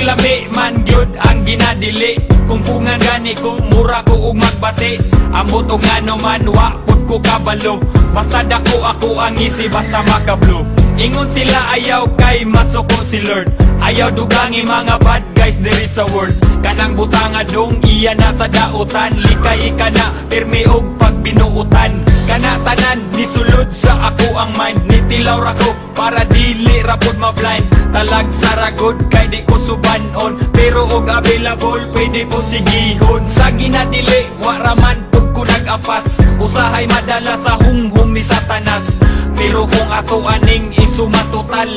lami man gyud ang ginadili. Kung pungan gani ko, mura ko ug magbati. Ambot og ngano man wa pud ko kabalo. Basta dako ako ang isi, basta makablo. Ingon sila ayaw kay masuko si Lord. Ayaw dugangi mga bad guys diri sa world. Kanang butanga dong iya na sa dautan. Likay ka na pirmi og pagbinuutan. Kana tanan nisulod sa ako ang mind. Nitilaw ra ko para dili ra pud ma-blind. Talag saragod kay di ko subanon. Pero og available pwede po sigihon. Sa ginadili wa ra man pud ko nag-apas. Usahay madala sa hunghong ni Satanas. Pero kung ato aning isumatotal,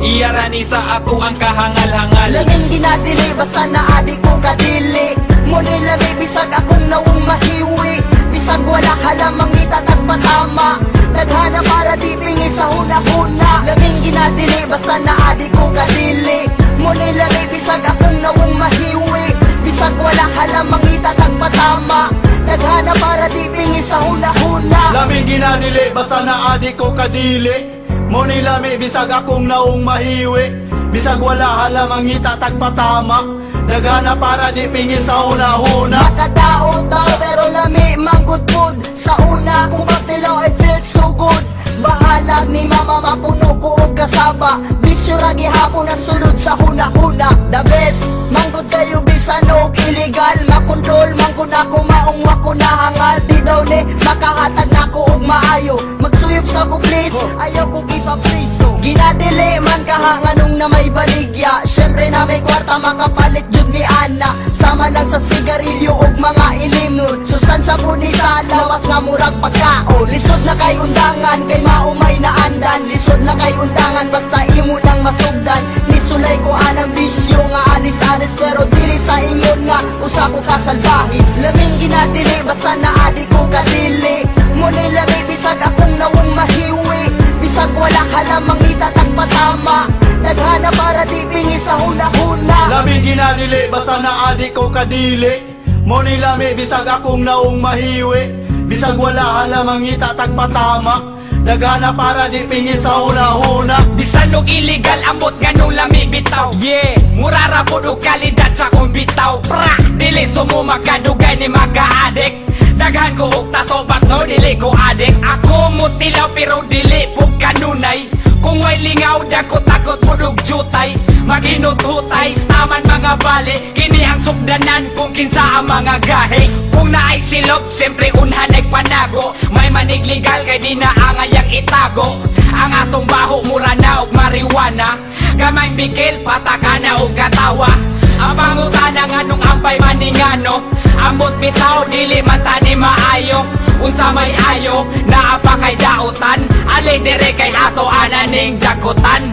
iyarani sa ato ang kahangal-hangal. Laming ginadili basta naadi ko kadili. Muni lami bisag akong nawong mahiwi. Bisag wala halamang itatag patama. Naghana para di pingi sa huna-huna. Laming ginadili basta naadi ko kadili. Muni lami bisag akong nawong mahiwi. Bisag wala halamang itatag patama. Naghana para di pingi sa huna-huna. Lami ginadili basta naadi ko kadili. Muni lami bisag akong naong mahiwi. Bisag wala halamang itatag patama. Dagana para di pingi sa huna-huna. Makadao tao pero lami manggod pod. Sa una kung baktilaw I feel so good. Bahala ni mama mapuno ko og kasaba. Bisyo ra gihapon ang sulod sa huna-huna. The best manggod kayo bisan og illegal. Makontrol manggod ako maong wako nahangal. Di daw ni makahatag nako og maayo. Magsuyop sa ko please, ayaw ko ipapriso. Ginadili man kahanganong na may baligya. Syempre na may kwarta makapalit jud ni ana. Sama lang sa sigarilyo og mga ilimnon. Sustansya po ni sa lawas nga murag pagkao. Lisod na kay undangan kay maumay na andan. Lisod na kay undangan basta imo nang masugdan. Nisulay ko anang bisyo nga anis-anis. Pero dili sa ingon nga usa ko kasalbahis. Laming ginadili basta naadi ko kadili. Muni lami bisag akong nawong mahiwi. Bisag wala halamang itatag patama. Naghana para di pingi sa huna-huna. Lami ginadili basta naadi ko kadili. Muni lami bisag akong naong mahiwi. Bisag wala halamang itatag patama. Dagana para di pingi sa huna-huna. Bisan og illegal ambot ganong lami bitaw. Yeah, mura ra pud og kalidad sa kong bitaw. Pra, dili sumo makadugay ni mag-addict. Daghan ko og tato but no dili ko addict. Ako mutilaw pero dili pug kanunay. Kung way lingaw dako takot pud og jutay. Maghinututay taman mga bali. Kini ang sugdanan kung kinsa ang mga gahe. Kung naay silop siyempre unhan nagpanago. May manig legal kay di na angayang itago. Ang atong baho mura na og marijuana. Gamay bikil patakana og katawa. Ang pangutana nganong ampay maningano. Ambot bitaw dili mata ni maayo. Unsa may ayo naa pa kay dautan. Ali dire kay ato ananing dakutan.